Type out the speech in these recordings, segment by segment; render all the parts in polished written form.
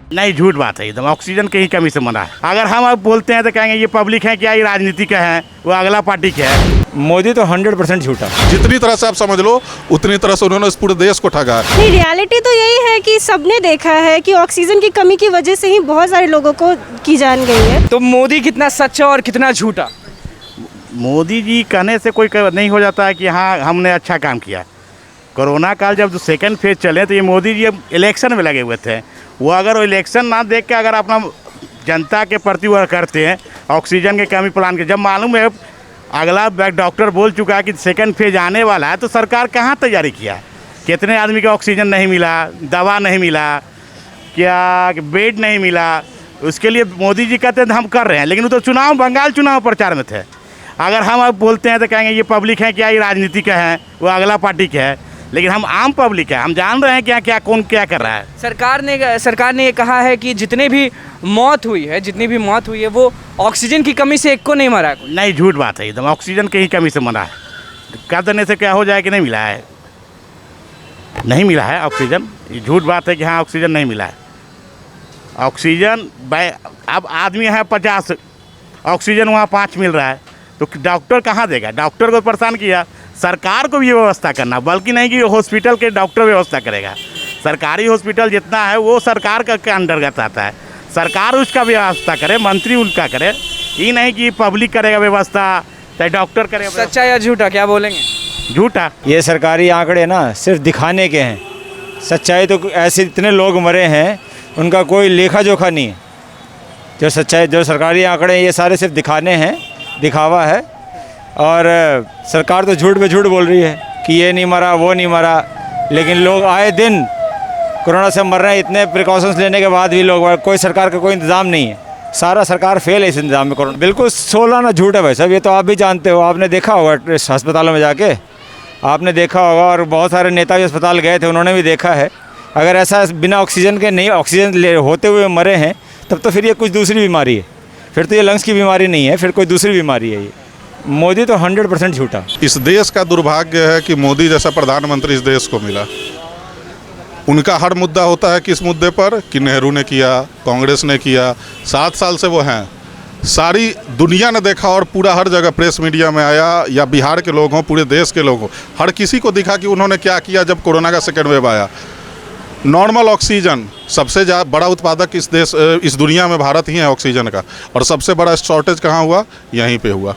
नहीं, झूठ बात है एकदम। ऑक्सीजन की ही कमी से मना है। अगर हम अब बोलते हैं तो कहेंगे ये पब्लिक है क्या, ये राजनीति का है, वो अगला पार्टी का है। मोदी तो 100% झूठा। जितनी तरह से आप समझ लो उतनी तरह से उन्होंने इस पूरे देश को ठगा है। नहीं, रियलिटी तो यही है कि सबने देखा है कि ऑक्सीजन की कमी की वजह से ही बहुत सारे लोगों को की जान गई है। तो मोदी कितना सच्चा और कितना झूठा? मोदी जी कहने से कोई नहीं हो जाता है कि हाँ हमने अच्छा काम किया। कोरोना काल जब सेकंड फेज चले तो ये मोदी जी अब इलेक्शन में लगे हुए थे। वो अगर इलेक्शन ना देख के अगर अपना जनता के प्रति वो करते हैं ऑक्सीजन के कमी प्लान के, जब मालूम है अगला डॉक्टर बोल चुका है कि सेकंड फेज आने वाला है, तो सरकार कहाँ तैयारी किया? कितने आदमी को ऑक्सीजन नहीं मिला, दवा नहीं मिला, क्या बेड नहीं मिला। उसके लिए मोदी जी कहते हैं हम कर रहे हैं, लेकिन वो तो चुनाव बंगाल चुनाव प्रचार में थे। अगर हम अब बोलते हैं तो कहेंगे ये पब्लिक है क्या, ये राजनीति का है, वो अगला पार्टी का है। लेकिन हम आम पब्लिक है, हम जान रहे हैं क्या क्या कौन क्या कर रहा है। सरकार ने ये कहा है कि जितनी भी मौत हुई है वो ऑक्सीजन की कमी से एक को नहीं मरा। नहीं, झूठ बात है एकदम। ऑक्सीजन की ही कमी से मरा है। कर देने से क्या हो जाए कि नहीं मिला है, नहीं मिला है ऑक्सीजन। ये झूठ बात है कि हाँ ऑक्सीजन नहीं मिला है। ऑक्सीजन अब आदमी है 50, ऑक्सीजन वहाँ 5 मिल रहा है, तो डॉक्टर कहाँ देगा? डॉक्टर को परेशान किया। सरकार को भी व्यवस्था करना, बल्कि नहीं कि हॉस्पिटल के डॉक्टर व्यवस्था करेगा। सरकारी हॉस्पिटल जितना है वो सरकार का अंतर्गत आता है। सरकार उसका व्यवस्था करे, मंत्री उनका करे, ये नहीं कि पब्लिक करेगा व्यवस्था चाहे डॉक्टर करेगा। सच्चा या झूठा क्या बोलेंगे? झूठा। ये सरकारी आंकड़े ना सिर्फ दिखाने के हैं। सच्चाई तो ऐसे इतने लोग मरे हैं उनका कोई लेखा जोखा नहीं है। जो सच्चाई, जो सरकारी आंकड़े ये सारे सिर्फ दिखाने हैं, दिखावा है। और सरकार तो झूठ पे झूठ बोल रही है कि ये नहीं मरा, वो नहीं मरा, लेकिन लोग आए दिन कोरोना से मर रहे हैं। इतने प्रिकॉशंस लेने के बाद भी लोग, कोई सरकार का कोई इंतज़ाम नहीं है। सारा सरकार फेल है इस इंतज़ाम में। कोरोना बिल्कुल 16 ना झूठ है भाई साहब। ये तो आप भी जानते हो, आपने देखा होगा अस्पतालों में जाके, आपने देखा होगा। और बहुत सारे नेता भी अस्पताल गए थे, उन्होंने भी देखा है। अगर ऐसा बिना ऑक्सीजन के नहीं, ऑक्सीजन होते हुए मरे हैं, तब तो फिर ये कुछ दूसरी बीमारी है। फिर तो ये लंग्स की बीमारी नहीं है, फिर कोई दूसरी बीमारी है। ये मोदी तो 100% झूठा। इस देश का दुर्भाग्य है कि मोदी जैसा प्रधानमंत्री इस देश को मिला। उनका हर मुद्दा होता है किस मुद्दे पर, कि नेहरू ने किया, कांग्रेस ने किया। 7 साल से वो हैं, सारी दुनिया ने देखा और पूरा हर जगह प्रेस मीडिया में आया, या बिहार के लोग हों, पूरे देश के लोग हों, हर किसी को दिखा कि उन्होंने क्या किया जब कोरोना का सेकेंड वेव आया। नॉर्मल ऑक्सीजन सबसे बड़ा उत्पादक इस दुनिया में भारत ही है ऑक्सीजन का। और सबसे बड़ा शॉर्टेज कहाँ हुआ? यहीं पे हुआ।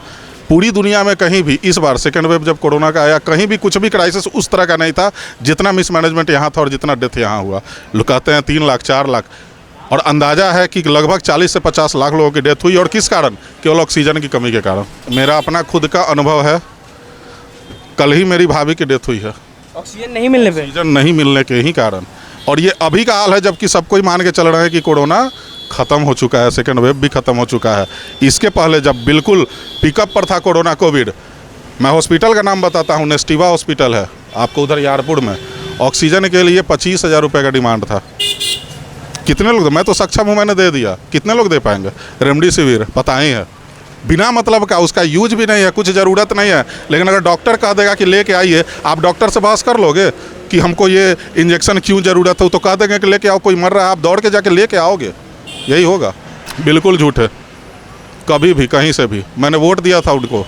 पूरी दुनिया में कहीं भी इस बार सेकेंड वेव जब कोरोना का आया, कहीं भी कुछ भी क्राइसिस उस तरह का नहीं था जितना मिसमैनेजमेंट यहाँ था और जितना डेथ यहाँ हुआ। लोग कहते हैं 3 लाख 4 लाख, और अंदाज़ा है कि लगभग 40 से 50 लाख लोगों की डेथ हुई। और किस कारण? केवल ऑक्सीजन की कमी के कारण। मेरा अपना खुद का अनुभव है, कल ही मेरी भाभी की डेथ हुई है ऑक्सीजन नहीं मिलने पे। ऑक्सीजन नहीं मिलने के ही कारण। और ये अभी का हाल है, जबकि सब कोई मान के चल रहे हैं कि कोरोना ख़त्म हो चुका है, सेकेंड वेव भी ख़त्म हो चुका है। इसके पहले जब बिल्कुल पिकअप पर था कोरोना कोविड, मैं हॉस्पिटल का नाम बताता हूँ, नेस्टिवा हॉस्पिटल है आपको उधर यारपुर में। ऑक्सीजन के लिए 25,000 रुपये का डिमांड था। कितने लोग? मैं तो सक्षम हूँ, मैंने दे दिया। कितने लोग दे पाएंगे? रेमडेसिविर पता ही है, बिना मतलब का, उसका यूज भी नहीं है, कुछ ज़रूरत नहीं है। लेकिन अगर डॉक्टर कह देगा कि लेके आइए, आप डॉक्टर से बहस कर लोगे कि हमको ये इंजेक्शन क्यों ज़रूरत है? तो कह देंगे कि लेके आओ, कोई मर रहा है, आप दौड़ के जाके लेके आओगे, यही होगा। बिल्कुल झूठ है, कभी भी कहीं से भी। मैंने वोट दिया था उनको,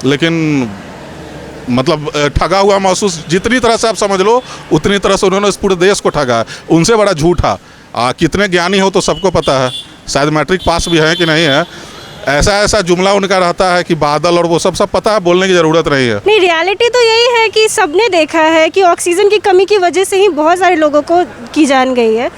लेकिन मतलब ठगा हुआ महसूस, जितनी तरह से आप समझ लो उतनी तरह से उन्होंने इस पूरे देश को ठगा है। उनसे बड़ा झूठा कितने ज्ञानी हो तो सबको पता है, शायद मैट्रिक पास भी है कि नहीं है। ऐसा जुमला उनका रहता है कि बादल और वो सब पता है, बोलने की ज़रूरत नहीं है। नहीं, रियलिटी तो यही है कि सबने देखा है कि ऑक्सीजन की कमी की वजह से ही बहुत सारे लोगों को की जान गई है।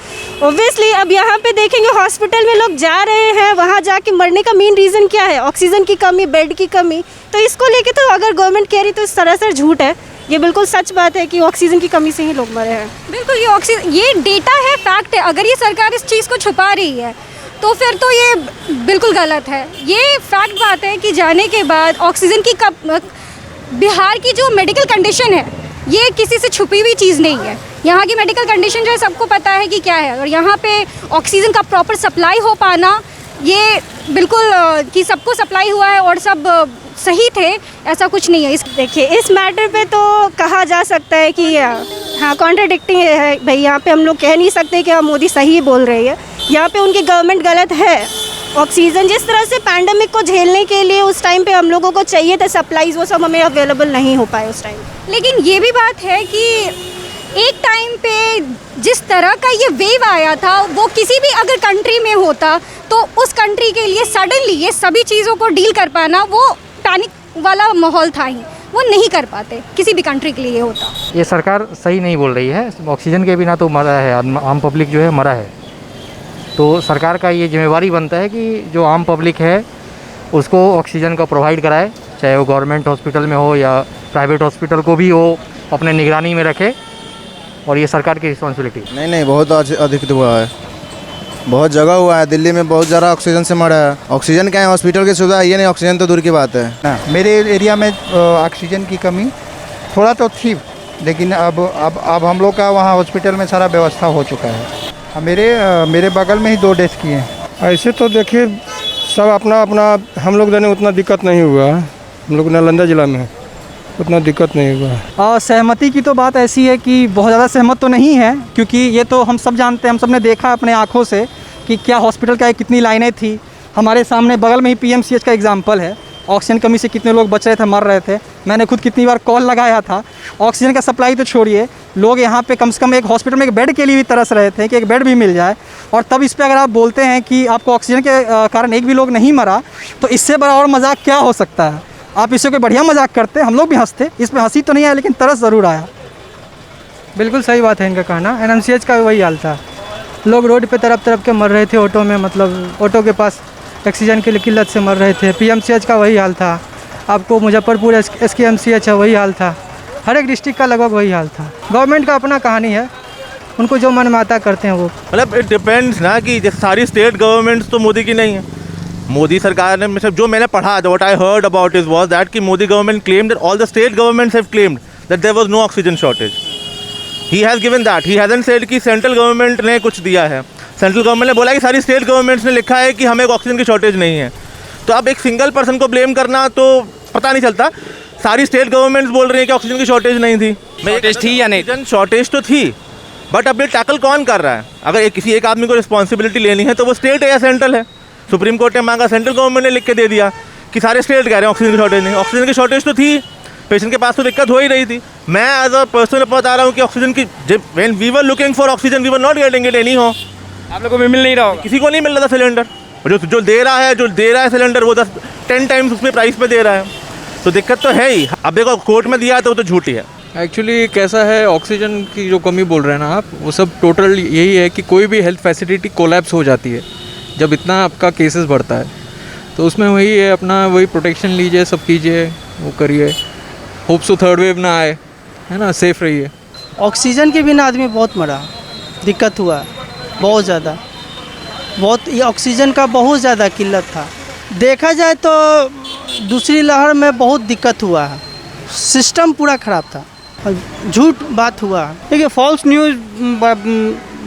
ऑब्वियसली अब यहाँ पे देखेंगे हॉस्पिटल में लोग जा रहे हैं, वहाँ जाके मरने का मेन रीज़न क्या है? ऑक्सीजन की कमी, बेड की कमी। तो इसको लेके तो अगर गवर्नमेंट कह रही तो सरासर झूठ है। ये बिल्कुल सच बात है कि ऑक्सीजन की कमी से ही लोग मरे हैं। बिल्कुल, ये डेटा है, फैक्ट है। अगर ये सरकार इस चीज़ को छुपा रही है तो फिर तो ये बिल्कुल गलत है। ये फैक्ट बात है कि जाने के बाद ऑक्सीजन की बिहार की जो मेडिकल कंडीशन है, ये किसी से छुपी हुई चीज़ नहीं है। यहाँ की मेडिकल कंडीशन जो है सबको पता है कि क्या है। और यहाँ पे ऑक्सीजन का प्रॉपर सप्लाई हो पाना, ये बिल्कुल कि सबको सप्लाई हुआ है और सब सही थे, ऐसा कुछ नहीं है। देखिए, इस मैटर पे तो कहा जा सकता है कि हाँ कॉन्ट्राडिक्टिंग है भाई, यहाँ पे हम लोग कह नहीं सकते कि हाँ मोदी सही बोल रही है, यहाँ पे उनकी गवर्नमेंट गलत है। ऑक्सीजन जिस तरह से पैंडमिक को झेलने के लिए उस टाइम पे हम लोगों को चाहिए थे सप्लाईज, वो सब हमें अवेलेबल नहीं हो पाए उस टाइम। लेकिन ये भी बात है कि एक टाइम पे जिस तरह का ये वेव आया था, वो किसी भी अगर कंट्री में होता तो उस कंट्री के लिए सडनली ये सभी चीज़ों को डील कर पाना, वो पैनिक वाला माहौल था ही, वो नहीं कर पाते किसी भी कंट्री के लिए होता। ये सरकार सही नहीं बोल रही है। ऑक्सीजन के बिना तो मरा है, आम पब्लिक जो है मरा है। तो सरकार का ये जिम्मेवारी बनता है कि जो आम पब्लिक है उसको ऑक्सीजन का प्रोवाइड कराए, चाहे वो गवर्नमेंट हॉस्पिटल में हो या प्राइवेट हॉस्पिटल को भी वो अपने निगरानी में रखे, और ये सरकार की रिस्पॉन्सिबिलिटी। नहीं बहुत अधिक हुआ है, बहुत जगह हुआ है। दिल्ली में बहुत ज़्यादा ऑक्सीजन से मरा है। ऑक्सीजन क्या है, हॉस्पिटल की सुविधा ये नहीं, ऑक्सीजन तो दूर की बात है ना। मेरे एरिया में ऑक्सीजन की कमी थोड़ा तो थी, लेकिन अब हम लोग का वहाँ हॉस्पिटल में सारा व्यवस्था हो चुका है। मेरे बगल में ही 2 डेथ किए हैं। ऐसे तो देखिए सब अपना अपना, हम लोग देने उतना दिक्कत नहीं हुआ। हम लोग नालंदा ज़िला में उतना दिक्कत नहीं हुआ। और सहमति की तो बात ऐसी है कि बहुत ज़्यादा सहमत तो नहीं है, क्योंकि ये तो हम सब जानते हैं, हम सब ने देखा अपने आँखों से कि क्या हॉस्पिटल का कितनी लाइनें थी। हमारे सामने बगल में ही PMCH का एग्जाम्पल है, ऑक्सीजन कमी से कितने लोग बच रहे थे, मर रहे थे। मैंने खुद कितनी बार कॉल लगाया था। ऑक्सीजन का सप्लाई तो छोड़िए, लोग यहाँ पे कम से कम एक हॉस्पिटल में एक बेड के लिए भी तरस रहे थे कि एक बेड भी मिल जाए। और तब इस पे अगर आप बोलते हैं कि आपको ऑक्सीजन के कारण एक भी लोग नहीं मरा, तो इससे बड़ा और मजाक क्या हो सकता है। आप इससे कोई बढ़िया मजाक करते, हम लोग भी हंसते। इसमें हंसी तो नहीं आया, लेकिन तरस ज़रूर आया। बिल्कुल सही बात है इनका कहना। NMCH का वही हाल था, लोग रोड पे तरफ के मर रहे थे, ऑटो में, मतलब ऑटो के पास ऑक्सीजन की किल्लत से मर रहे थे। PMCH का वही हाल था। आपको मुजफ्फरपुर SKMCH है, वही हाल था। हर एक डिस्ट्रिक्ट का लगभग वही हाल था। गवर्नमेंट का अपना कहानी है, उनको जो मन में आता करते हैं वो। मतलब इट डिपेंड्स ना कि जैसे सारी स्टेट गवर्नमेंट्स तो मोदी की नहीं है। मोदी सरकार ने, मतलब जो मैंने पढ़ा, what I heard about is was that कि Modi government claimed that all the state governments have claimed that there was no oxygen shortage. He has given that, he hasn't said कि सेंट्रल गवर्नमेंट ने कुछ दिया है। Central government ने बोला कि सारी स्टेट गवर्नमेंट्स ने लिखा है कि हमें ऑक्सीजन की शॉर्टेज नहीं है। तो अब एक सिंगल पर्सन को ब्लेम करना तो पता नहीं चलता। सारी स्टेट गवर्नमेंट्स बोल रही हैं कि ऑक्सीजन की शॉर्टेज नहीं थी। शॉर्टेज थी या नहीं? ऑक्सीजन शॉर्टेज तो थी, बट अब ये टैकल कौन कर रहा है? अगर किसी एक आदमी को रिस्पॉन्सिबिलिटी लेनी है तो वो स्टेट है या सेंट्रल है। सुप्रीम कोर्ट ने मांगा, सेंट्रल गवर्नमेंट ने लिख के दे दिया कि सारे स्टेट कह रहे हैं ऑक्सीजन की शॉर्टेज नहीं। ऑक्सीजन की शॉर्टेज तो थी, पेशेंट के पास तो दिक्कत हो ही रही थी। मैं एज अ पर्सन बता रहा हूँ कि ऑक्सीजन की, when we were looking for oxygen we were not getting it any हो। आप लोगों को भी मिल नहीं रहा होगा? किसी को नहीं मिल रहा था सिलेंडर। जो दे रहा है सिलेंडर, वो 10 टाइम्स उसमें प्राइस पे दे रहा है। तो दिक्कत तो है ही। अब देखो कोर्ट में दिया है तो वो तो झूठी है। एक्चुअली कैसा है, ऑक्सीजन की जो कमी बोल रहे हैं ना आप, वो सब टोटल यही है कि कोई भी हेल्थ फैसिलिटी कोलैप्स हो जाती है जब इतना आपका केसेस बढ़ता है। तो उसमें वही है, अपना वही प्रोटेक्शन लीजिए, सब कीजिए, वो करिए। होप सो थर्ड वेव ना आए, है ना, सेफ रहिए। ऑक्सीजन के बिना आदमी बहुत मरा, दिक्कत हुआ बहुत ज़्यादा। बहुत ये ऑक्सीजन का बहुत ज़्यादा किल्लत था। देखा जाए तो दूसरी लहर में बहुत दिक्कत हुआ है, सिस्टम पूरा ख़राब था। झूठ बात हुआ। देखिए फॉल्स न्यूज़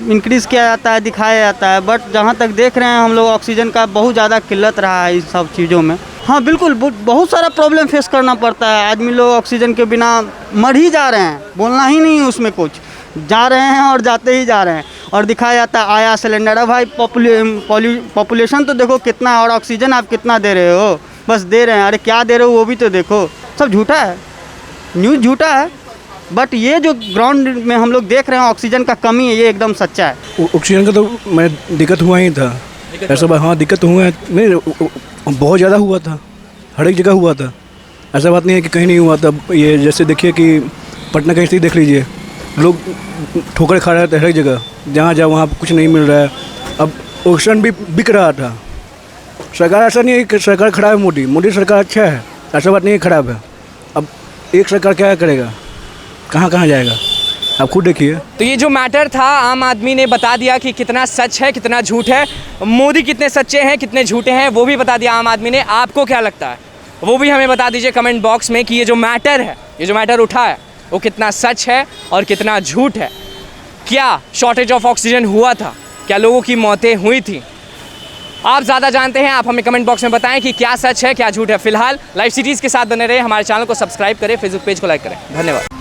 इंक्रीज़ किया जाता है, दिखाया जाता है, बट जहाँ तक देख रहे हैं हम लोग ऑक्सीजन का बहुत ज़्यादा किल्लत रहा है इन सब चीज़ों में। हाँ बिल्कुल, बहुत सारा प्रॉब्लम फेस करना पड़ता है। आदमी लोग ऑक्सीजन के बिना मर ही जा रहे हैं, बोलना ही नहीं उसमें कुछ, जा रहे हैं और जाते ही जा रहे हैं। और दिखाया जाता है आया सिलेंडर। अब भाई पॉपुलेशन तो देखो कितना, और ऑक्सीजन आप कितना दे रहे हो? बस दे रहे हैं, अरे क्या दे रहे हो वो भी तो देखो। सब झूठा है, न्यूज़ झूठा है, बट ये जो ग्राउंड में हम लोग देख रहे हैं ऑक्सीजन का कमी है, ये एकदम सच्चा है। ऑक्सीजन का तो मैं दिक्कत हुआ ही था ऐसा बात। हाँ दिक्कत हुआ है, नहीं बहुत ज़्यादा हुआ था, हर एक जगह हुआ था। ऐसा बात नहीं है कि कहीं नहीं हुआ था। ये जैसे देखिए कि पटना का स्थिति देख लीजिए, लोग ठोकर खा रहे थे हर एक जगह, जहाँ जाओ वहाँ कुछ नहीं मिल रहा है। अब ऑक्सीजन भी बिक रहा था। सरकार ऐसा नहीं है कि सरकार खराब है, मोदी सरकार अच्छा है, ऐसा बात नहीं है खराब है। अब एक सरकार क्या करेगा, कहाँ कहाँ जाएगा, आप खुद देखिए। तो ये जो मैटर था, आम आदमी ने बता दिया कि कितना सच है कितना झूठ है, मोदी कितने सच्चे हैं कितने झूठे हैं, वो भी बता दिया आम आदमी ने। आपको क्या लगता है वो भी हमें बता दीजिए कमेंट बॉक्स में कि ये जो मैटर है, ये जो मैटर उठा है, वो कितना सच है और कितना झूठ है। क्या शॉर्टेज ऑफ ऑक्सीजन हुआ था? क्या लोगों की मौतें हुई थी? आप ज़्यादा जानते हैं, आप हमें कमेंट बॉक्स में बताएं कि क्या सच है क्या झूठ है। फिलहाल लाइव सिटीज़ के साथ बने रहे, हमारे चैनल को सब्सक्राइब करें, फेसबुक पेज को लाइक करें। धन्यवाद।